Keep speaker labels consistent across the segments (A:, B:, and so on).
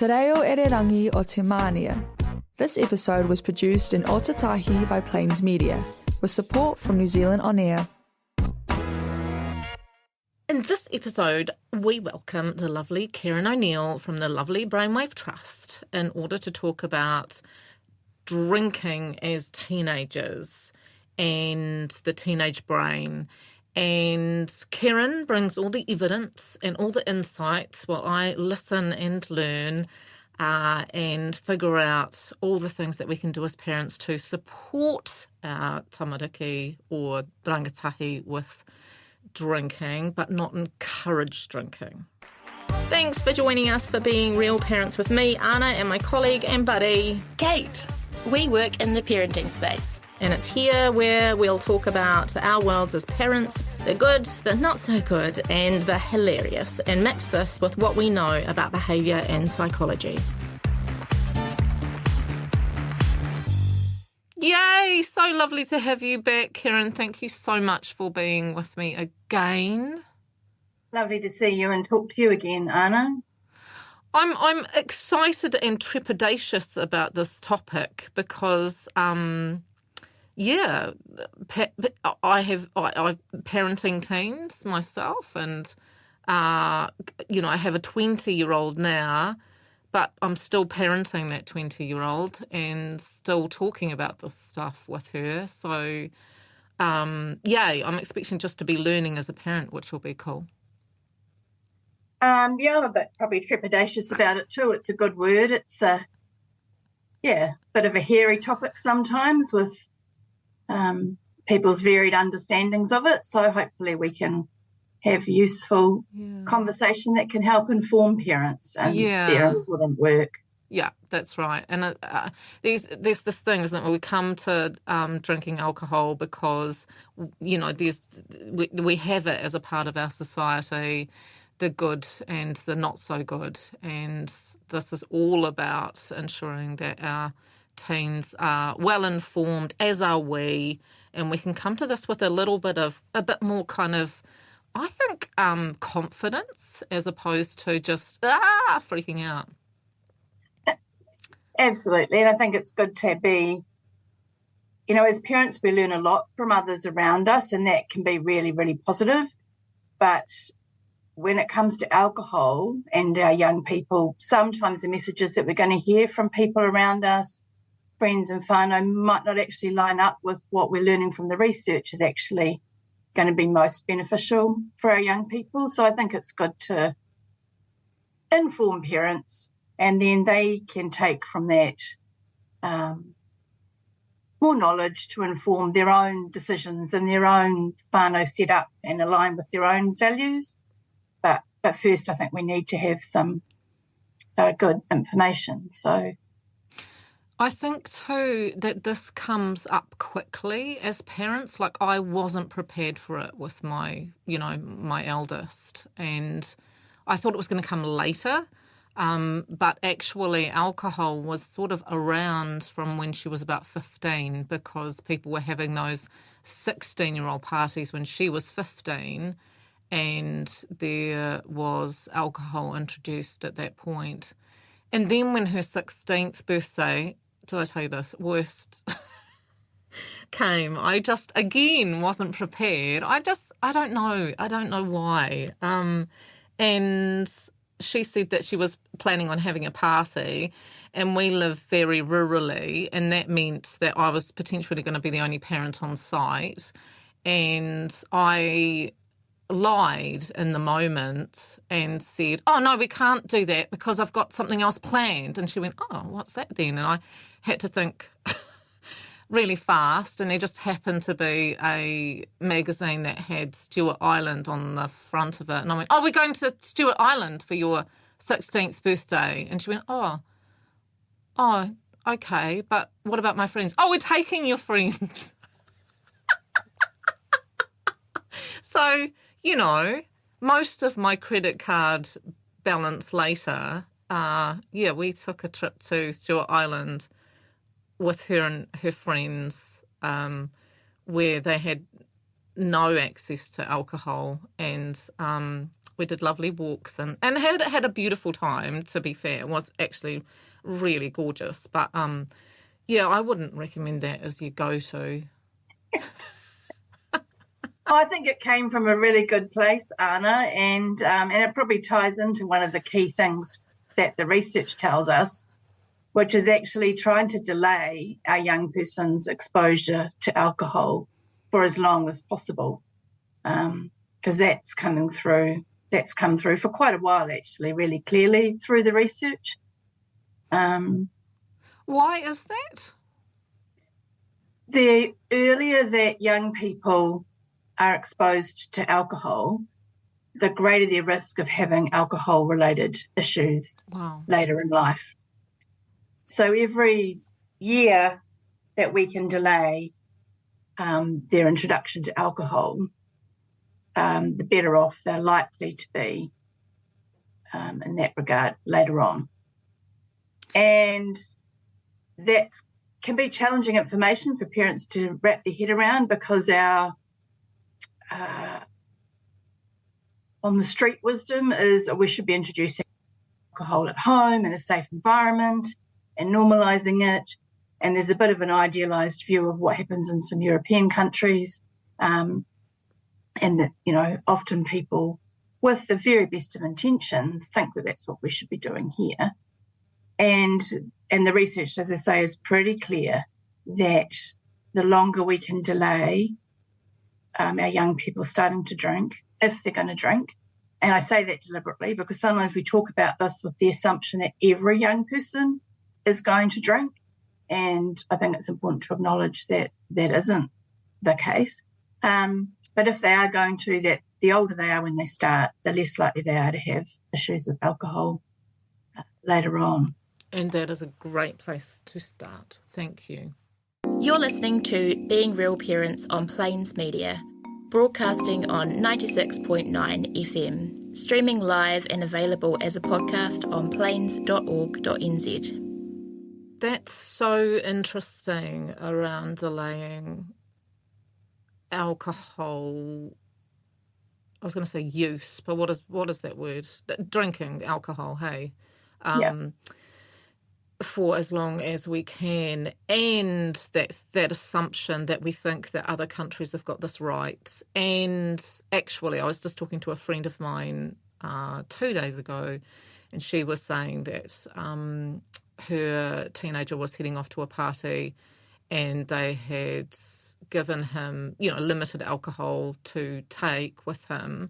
A: Te reo ererangi o te mānia. This episode was produced in Otatahi by Plains Media, with support from New Zealand On Air.
B: In this episode, we welcome the lovely Keryn O'Neill from the lovely Brainwave Trust in order to talk about drinking as teenagers and the teenage brain. And Keryn brings all the evidence and all the insights while I listen and learn and figure out all the things that we can do as parents to support our tamariki or rangatahi with drinking, but not encourage drinking. Thanks for joining us for Being Real Parents with me, Anna, and my colleague and buddy,
C: Kate. We work in the parenting space.
B: And it's here where we'll talk about our worlds as parents, the good, the not so good, and the hilarious, and mix this with what we know about behaviour and psychology. Yay! So lovely to have you back, Keryn. Thank you so much for being with me again.
D: Lovely to see you and talk to you again, Anna.
B: I'm excited and trepidatious about this topic because I've parenting teens myself, and I have a 20-year-old now, but I'm still parenting that 20-year-old and still talking about this stuff with her. So, I'm expecting just to be learning as a parent, which will be cool.
D: I'm a bit probably trepidatious about it too. It's a good word. It's a bit of a hairy topic sometimes with people's varied understandings of it. So hopefully we can have useful conversation that can help inform parents and their important work.
B: Yeah, that's right. And there's this thing, isn't it, where we come to drinking alcohol because, we have it as a part of our society, the good and the not so good. And this is all about ensuring that our teens are well informed, as are we, and we can come to this with a bit more kind of, I think, confidence as opposed to just freaking out.
D: Absolutely, and I think it's good to be, as parents we learn a lot from others around us, and that can be really, really positive. But when it comes to alcohol and our young people, sometimes the messages that we're going to hear from people around us, friends and whānau, might not actually line up with what we're learning from the research is actually going to be most beneficial for our young people. So I think it's good to inform parents, and then they can take from that more knowledge to inform their own decisions and their own whānau set up and align with their own values. But first, I think we need to have some good information. So
B: I think too that this comes up quickly as parents. Like, I wasn't prepared for it with my eldest, and I thought it was going to come later. But actually, alcohol was sort of around from when she was about 15, because people were having those 16-year-old parties when she was 15. And there was alcohol introduced at that point. And then when her 16th birthday, did I tell you this, worst came, I just, again, wasn't prepared. I don't know why. And she said that she was planning on having a party, and we live very rurally, and that meant that I was potentially going to be the only parent on site. And I lied in the moment and said, oh, no, we can't do that because I've got something else planned. And she went, oh, what's that then? And I had to think really fast, and there just happened to be a magazine that had Stewart Island on the front of it. And I went, oh, we're going to Stewart Island for your 16th birthday. And she went, oh, okay, but what about my friends? Oh, we're taking your friends. So, most of my credit card balance later, we took a trip to Stewart Island with her and her friends, where they had no access to alcohol, and we did lovely walks and had a beautiful time, to be fair. It was actually really gorgeous. But, yeah, I wouldn't recommend that as your go-to.
D: I think it came from a really good place, Anna, and it probably ties into one of the key things that the research tells us, which is actually trying to delay our young person's exposure to alcohol for as long as possible, because that's come through for quite a while, actually, really clearly through the research.
B: Why is that?
D: The earlier that young people are exposed to alcohol, the greater their risk of having alcohol-related issues later in life. So every year that we can delay their introduction to alcohol, the better off they're likely to be in that regard later on. And that can be challenging information for parents to wrap their head around, because our on the street wisdom is we should be introducing alcohol at home in a safe environment and normalising it. And there's a bit of an idealised view of what happens in some European countries, and that, often people with the very best of intentions think that that's what we should be doing here. And the research, as I say, is pretty clear that the longer we can delay our young people starting to drink, if they're going to drink, and I say that deliberately because sometimes we talk about this with the assumption that every young person is going to drink, and I think it's important to acknowledge that that isn't the case. But if they are going to, that the older they are when they start, the less likely they are to have issues with alcohol later on.
B: And that is a great place to start. Thank you.
C: You're listening to Being Real Parents on Plains Media, broadcasting on 96.9 FM, streaming live and available as a podcast on plains.org.nz.
B: That's so interesting around delaying alcohol. I was going to say use, but what is that word? Drinking alcohol, hey? For as long as we can, and that assumption that we think that other countries have got this right. And actually, I was just talking to a friend of mine 2 days ago, and she was saying that her teenager was heading off to a party and they had given him, limited alcohol to take with him.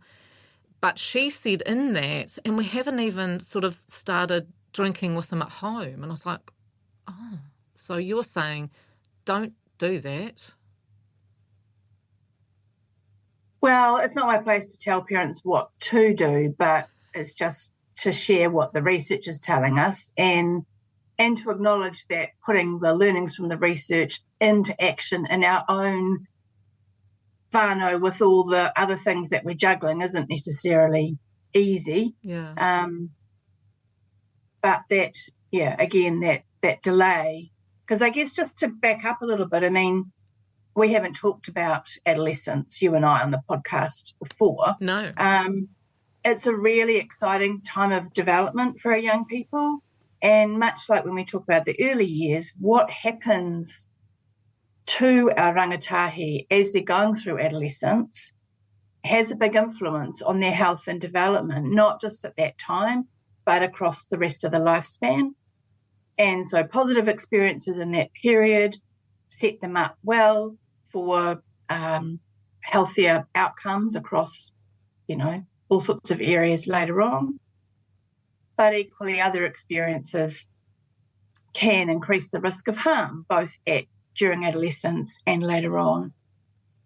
B: But she said in that, and we haven't even sort of started drinking with them at home. And I was like, oh, so you're saying don't do that?
D: Well, it's not my place to tell parents what to do, but it's just to share what the research is telling us and to acknowledge that putting the learnings from the research into action in our own whānau with all the other things that we're juggling isn't necessarily easy.
B: Yeah.
D: But that, again, that delay, because I guess just to back up a little bit, I mean, we haven't talked about adolescence, you and I, on the podcast before.
B: No.
D: It's a really exciting time of development for our young people. And much like when we talk about the early years, what happens to our rangatahi as they're going through adolescence has a big influence on their health and development, not just at that time, but across the rest of the lifespan. And so positive experiences in that period set them up well for healthier outcomes across, all sorts of areas later on. But equally, other experiences can increase the risk of harm, both during adolescence and later on.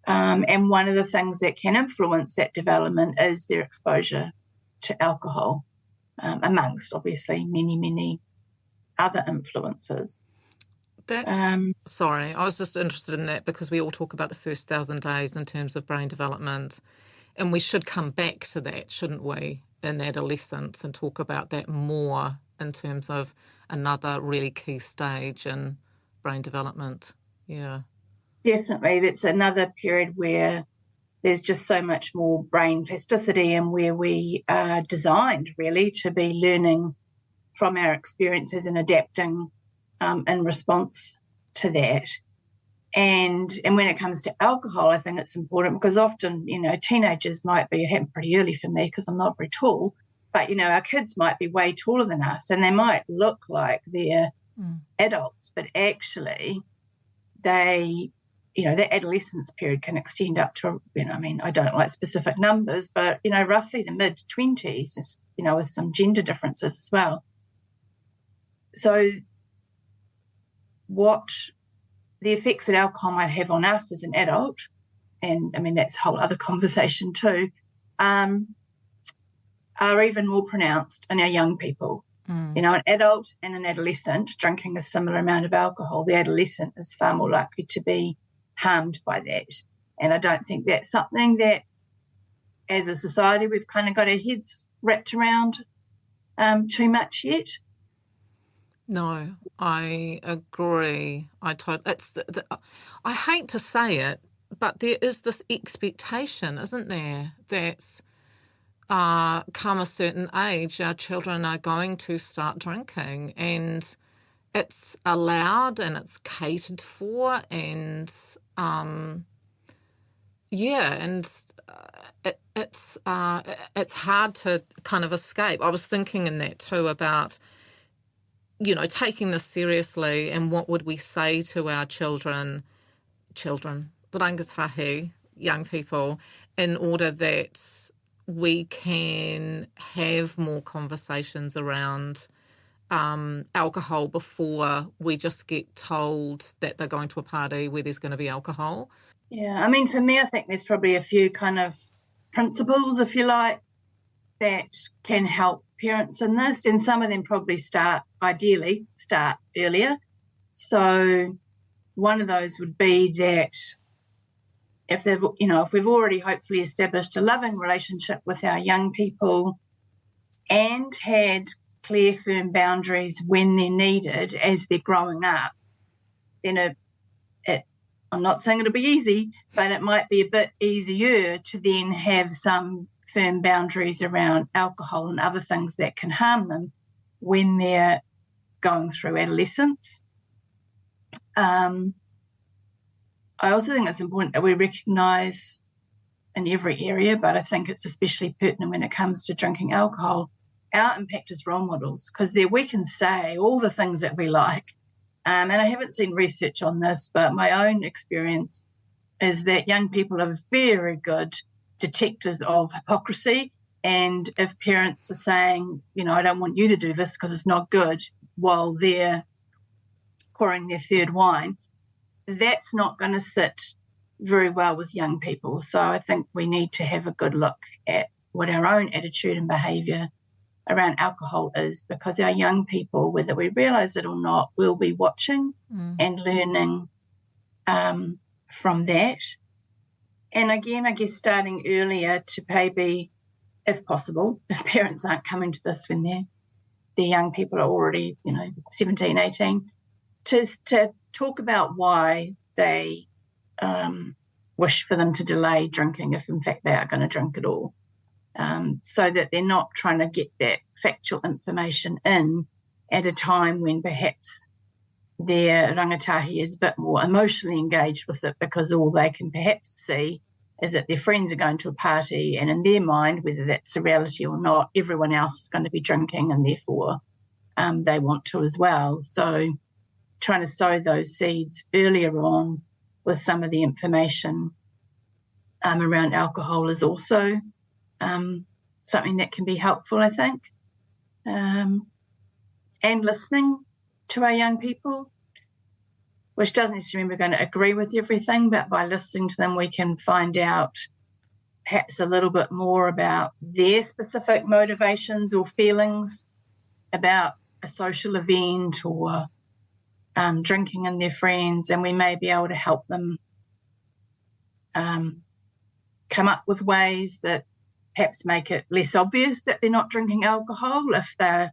D: And one of the things that can influence that development is their exposure to alcohol, amongst obviously many, many other influences.
B: Sorry, I was just interested in that because we all talk about the first 1,000 days in terms of brain development, and we should come back to that, shouldn't we, in adolescence, and talk about that more in terms of another really key stage in brain development. Yeah.
D: Definitely. That's another period where there's just so much more brain plasticity, and where we are designed really to be learning from our experiences and adapting in response to that. And when it comes to alcohol, I think it's important because often, teenagers might be, it happened pretty early for me because I'm not very tall, but, our kids might be way taller than us and they might look like they're adults, but actually they, their adolescence period can extend up to, I don't like specific numbers, but, roughly the mid-20s, with some gender differences as well. So what the effects that alcohol might have on us as an adult, and that's a whole other conversation too, are even more pronounced in our young people. An adult and an adolescent drinking a similar amount of alcohol, the adolescent is far more likely to be harmed by that. And I don't think that's something that as a society we've kind of got our heads wrapped around too much yet.
B: No, I agree. I hate to say it, but there is this expectation, isn't there, that come a certain age, our children are going to start drinking, and it's allowed and it's catered for, and it's hard to kind of escape. I was thinking in that too about, taking this seriously, and what would we say to our children, rangatahi, young people, in order that we can have more conversations around alcohol before we just get told that they're going to a party where there's going to be alcohol.
D: Yeah, for me, I think there's probably a few kind of principles, if you like, that can help parents in this, and some of them probably ideally start earlier. So one of those would be that if we've already hopefully established a loving relationship with our young people and had clear, firm boundaries when they're needed as they're growing up, then I'm not saying it'll be easy, but it might be a bit easier to then have some firm boundaries around alcohol and other things that can harm them when they're going through adolescence. I also think it's important that we recognise in every area, but I think it's especially pertinent when it comes to drinking alcohol, our impact as role models, because there we can say all the things that we like. And I haven't seen research on this, but my own experience is that young people are very good detectors of hypocrisy, and if parents are saying, I don't want you to do this because it's not good, while they're pouring their third wine, that's not going to sit very well with young people. So I think we need to have a good look at what our own attitude and behaviour around alcohol is, because our young people, whether we realise it or not, will be watching and learning from that. And again, I guess starting earlier to maybe, if possible, if parents aren't coming to this when their young people are already, 17, 18, to talk about why they wish for them to delay drinking if in fact they are going to drink at all, so that they're not trying to get that factual information in at a time when perhaps their rangatahi is a bit more emotionally engaged with it, because all they can perhaps see is that their friends are going to a party, and in their mind, whether that's a reality or not, everyone else is going to be drinking, and therefore they want to as well. So trying to sow those seeds earlier on with some of the information around alcohol is also something that can be helpful, I think. And listening to our young people, which doesn't necessarily mean we're going to agree with everything, but by listening to them, we can find out perhaps a little bit more about their specific motivations or feelings about a social event or drinking and their friends, and we may be able to help them come up with ways that perhaps make it less obvious that they're not drinking alcohol, if that's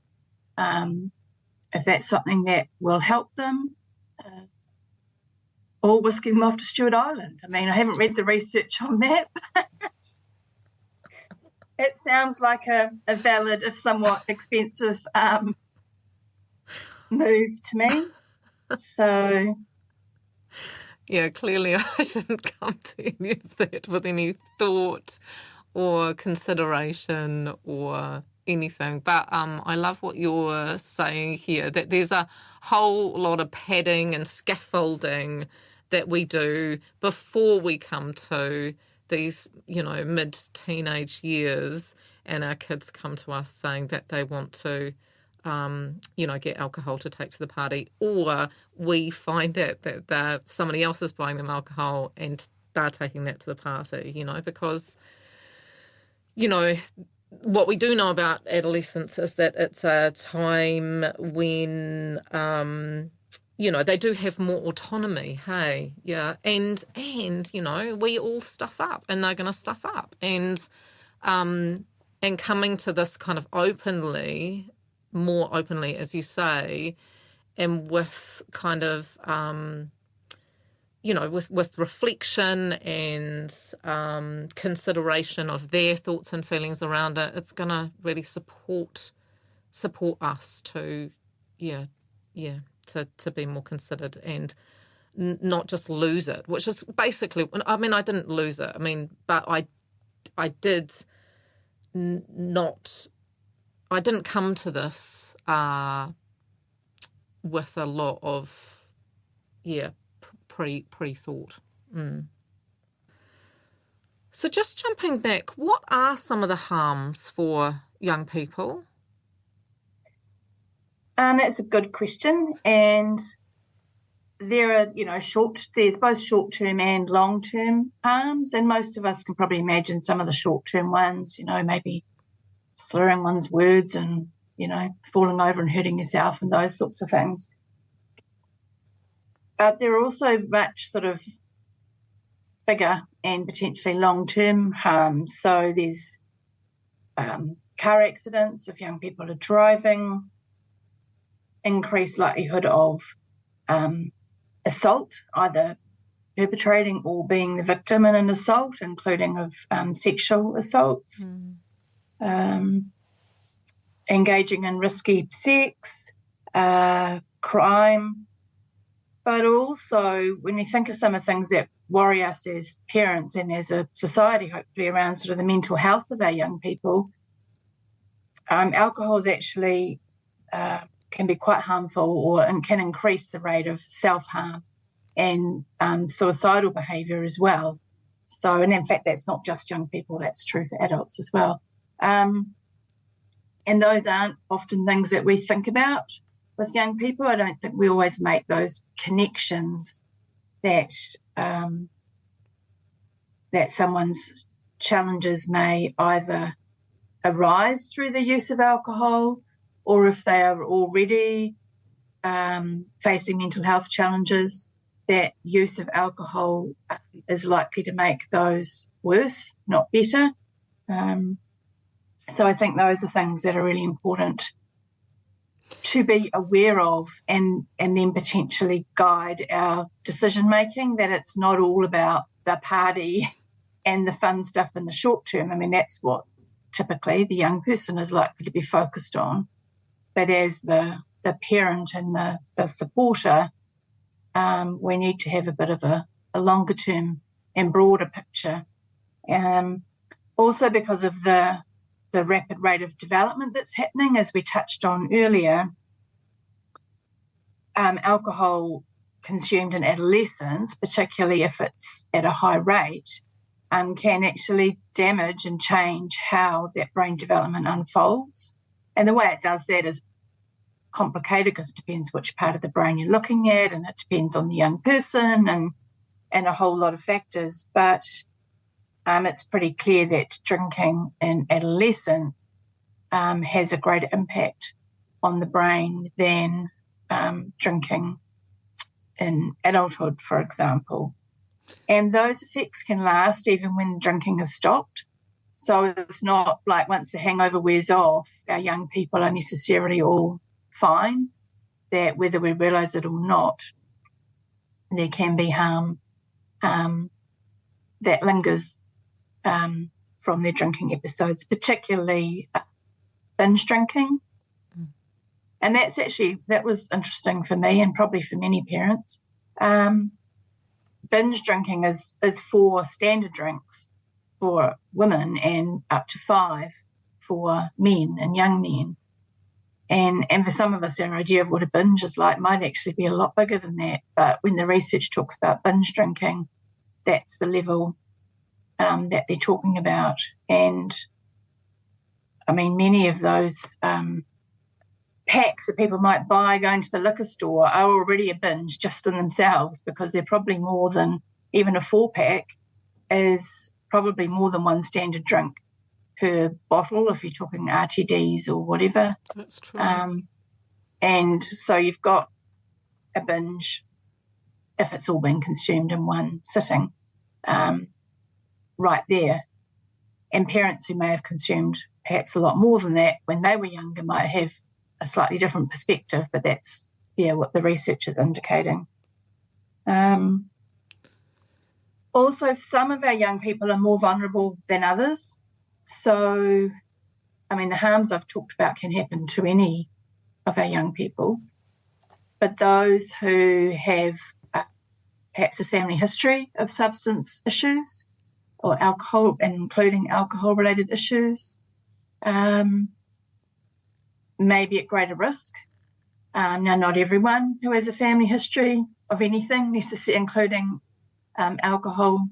D: something that will help them. or whisking them off to Stewart Island. I mean, I haven't read the research on that, but it sounds like a valid, if somewhat expensive, move to me. So,
B: yeah, clearly I didn't come to any of that with any thought or consideration or anything. But I love what you're saying here, that there's a whole lot of padding and scaffolding that we do before we come to these, mid-teenage years, and our kids come to us saying that they want to, get alcohol to take to the party, or we find that somebody else is buying them alcohol and they're taking that to the party, because, what we do know about adolescence is that it's a time when, they do have more autonomy, hey? Yeah. And we all stuff up, and they're going to stuff up. And coming to this kind of more openly, as you say, and with kind of, with reflection and consideration of their thoughts and feelings around it, it's going to really support us to, to be more considered and not just lose it, which is basically, I mean, I didn't lose it. I mean, but I did not, I didn't come to this with a lot of, pre-thought. So just jumping back, what are some of the harms for young people?
D: That's a good question, and there are, there's both short-term and long-term harms, and most of us can probably imagine some of the short-term ones, maybe slurring one's words and, falling over and hurting yourself and those sorts of things. But there are also much sort of bigger and potentially long-term harms. So there's car accidents if young people are driving, increased likelihood of assault, either perpetrating or being the victim in an assault, including of sexual assaults, engaging in risky sex, crime. But also, when you think of some of the things that worry us as parents and as a society, hopefully around sort of the mental health of our young people, alcohol is actually can be quite harmful and can increase the rate of self-harm and suicidal behaviour as well. So, and in fact, that's not just young people, that's true for adults as well. And those aren't often things that we think about with young people. I don't think we always make those connections that that someone's challenges may either arise through the use of alcohol, or if they are already facing mental health challenges, that use of alcohol is likely to make those worse, not better. So I think those are things that are really important to be aware of and then potentially guide our decision making, that it's not all about the party and the fun stuff in the short term. I mean, that's what typically the young person is likely to be focused on. But as the parent and the supporter, we need to have a bit of a longer term and broader picture. Also because of the rapid rate of development that's happening, as we touched on earlier, alcohol consumed in adolescence, particularly if it's at a high rate, can actually damage and change how that brain development unfolds. And the way it does that is complicated because it depends which part of the brain you're looking at, and it depends on the young person and a whole lot of factors. But it's pretty clear that drinking in adolescence has a greater impact on the brain than drinking in adulthood, for example. And those effects can last even when drinking has stopped. So it's not like once the hangover wears off, our young people are necessarily all fine, that whether we realise it or not, there can be harm that lingers from their drinking episodes, particularly binge drinking. And that was interesting for me and probably for many parents. Binge drinking is 4 standard drinks for women and up to 5 for men and young men. And for some of us, our idea of what a binge is like might actually be a lot bigger than that. But when the research talks about binge drinking, that's the level that they're talking about. And I mean, many of those packs that people might buy going to the liquor store are already a binge just in themselves, because they're probably more than, even a 4-pack is probably more than 1 standard drink per bottle, if you're talking RTDs or whatever.
B: That's true.
D: And so you've got a binge if it's all been consumed in one sitting right there. And parents who may have consumed perhaps a lot more than that when they were younger might have a slightly different perspective, but that's what the research is indicating. Also, some of our young people are more vulnerable than others. So, I mean, the harms I've talked about can happen to any of our young people, but those who have perhaps a family history of substance issues or alcohol, including alcohol-related issues, may be at greater risk. Now, not everyone who has a family history of anything, necessarily including alcohol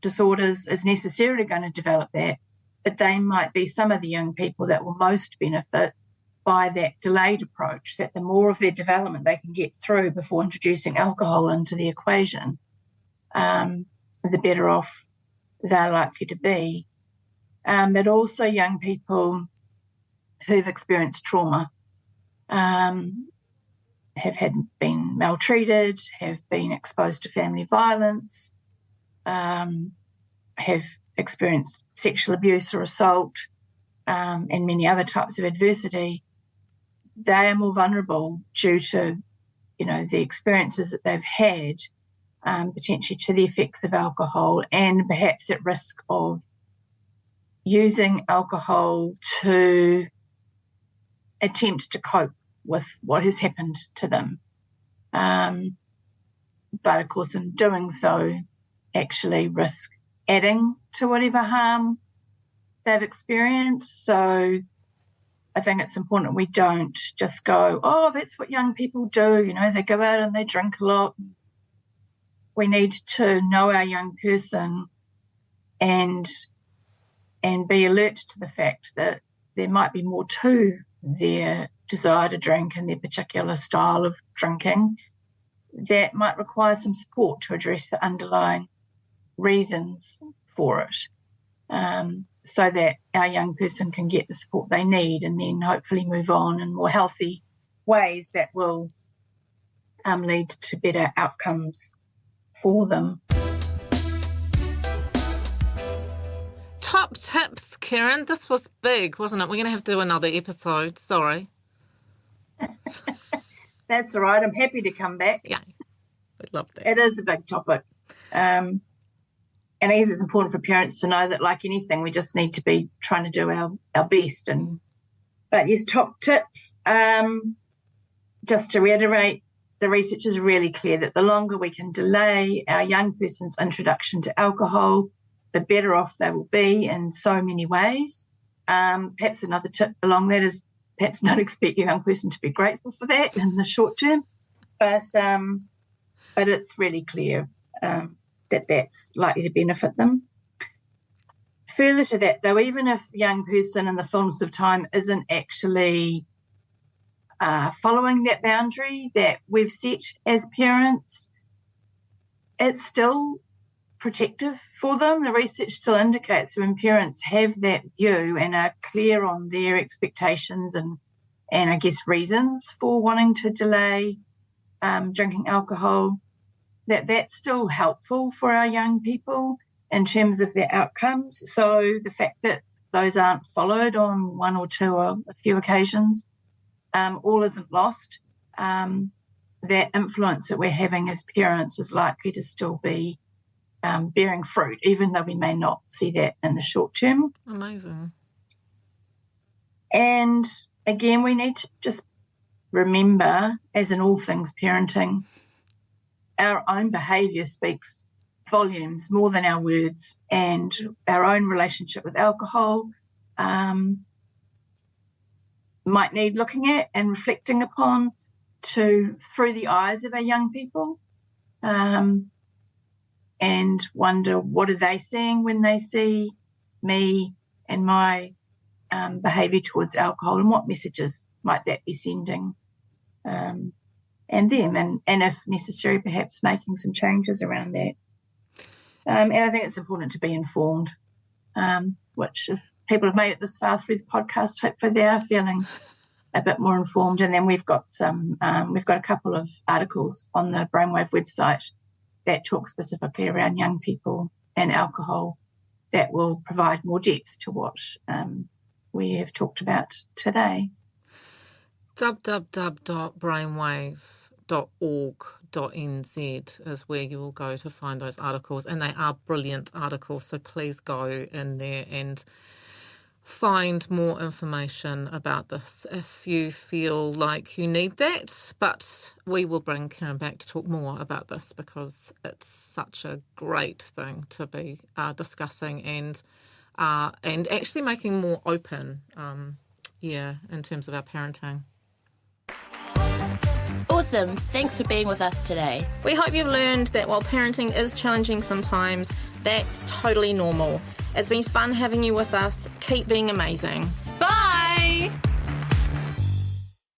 D: disorders, is necessarily going to develop that, but they might be some of the young people that will most benefit by that delayed approach, that the more of their development they can get through before introducing alcohol into the equation, the better off they're likely to be. But also young people who've experienced trauma, have been maltreated, have been exposed to family violence, have experienced sexual abuse or assault, and many other types of adversity. They are more vulnerable due to, the experiences that they've had, potentially to the effects of alcohol, and perhaps at risk of using alcohol to attempt to cope with what has happened to them. But of course, in doing so, actually risk adding to whatever harm they've experienced. So I think it's important we don't just go, oh, that's what young people do. They go out and they drink a lot. We need to know our young person and be alert to the fact that there might be more to their desire to drink and their particular style of drinking that might require some support to address the underlying reasons for it, so that our young person can get the support they need and then hopefully move on in more healthy ways that will lead to better outcomes for them.
B: Top tips, Keryn. This was big, wasn't it? We're going to have to do another episode. Sorry.
D: That's all right. I'm happy to come back.
B: Yeah, I'd love that.
D: It is a big topic. And I guess it's important for parents to know that, like anything, we just need to be trying to do our best. But yes, top tips. Just to reiterate, the research is really clear that the longer we can delay our young person's introduction to alcohol, the better off they will be in so many ways. Perhaps another tip along that is perhaps not expect your young person to be grateful for that in the short term, but it's really clear that that's likely to benefit them. Further to that, though, even if the young person in the fullness of time isn't actually following that boundary that we've set as parents, it's still protective for them. The research still indicates when parents have that view and are clear on their expectations and I guess reasons for wanting to delay drinking alcohol, that's still helpful for our young people in terms of their outcomes. So the fact that those aren't followed on one or two or a few occasions, all isn't lost. that influence that we're having as parents is likely to still be bearing fruit, even though we may not see that in the short term.
B: Amazing.
D: And again, we need to just remember, as in all things parenting, our own behaviour speaks volumes more than our words, and our own relationship with alcohol might need looking at and reflecting upon through the eyes of our young people, and wonder, what are they seeing when they see me and my behaviour towards alcohol, and what messages might that be sending and them, and if necessary, perhaps making some changes around that. And I think it's important to be informed, which if people have made it this far through the podcast, hopefully they are feeling a bit more informed. And then we've got a couple of articles on the Brainwave website that talk specifically around young people and alcohol that will provide more depth to what we have talked about today.
B: www.brainwave.org.nz is where you will go to find those articles, and they are brilliant articles, so please go in there and find more information about this if you feel like you need that. But we will bring Keryn back to talk more about this, because it's such a great thing to be discussing and actually making more open in terms of our parenting.
C: Awesome. Thanks for being with us today.
E: We hope you've learned that while parenting is challenging sometimes, that's totally normal. It's been fun having you with us. Keep being amazing.